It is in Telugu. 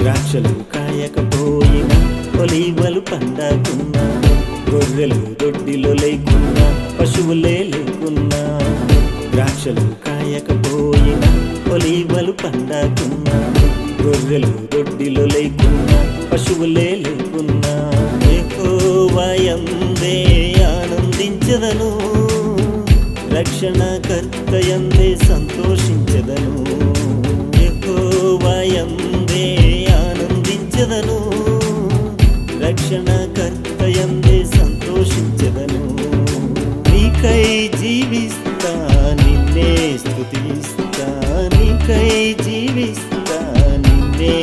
ద్రాక్షలు కాయకపోయినా ఒలీవలు పండకున్నా, గొర్రెలు దొడ్డిలో లేకున్నా పశువులే లేకున్నా. ద్రాక్షలు కాయకపోయినా ఒలీవలు పండకున్నా, గొర్రెలు దొడ్డిలో లేకున్నా పశువులే లేకున్నా. యెహోవా యందే ఆనందించెదను, రక్షణకర్త యందే సంతోషించెదను. యెహోవా యందే ఆనందించెదను, రక్షణకర్త యందే సంతోషించెదను. నీకై జీవిస్తా నిన్నే స్తుతిస్తా, నీకై జీవిస్తా నిన్నే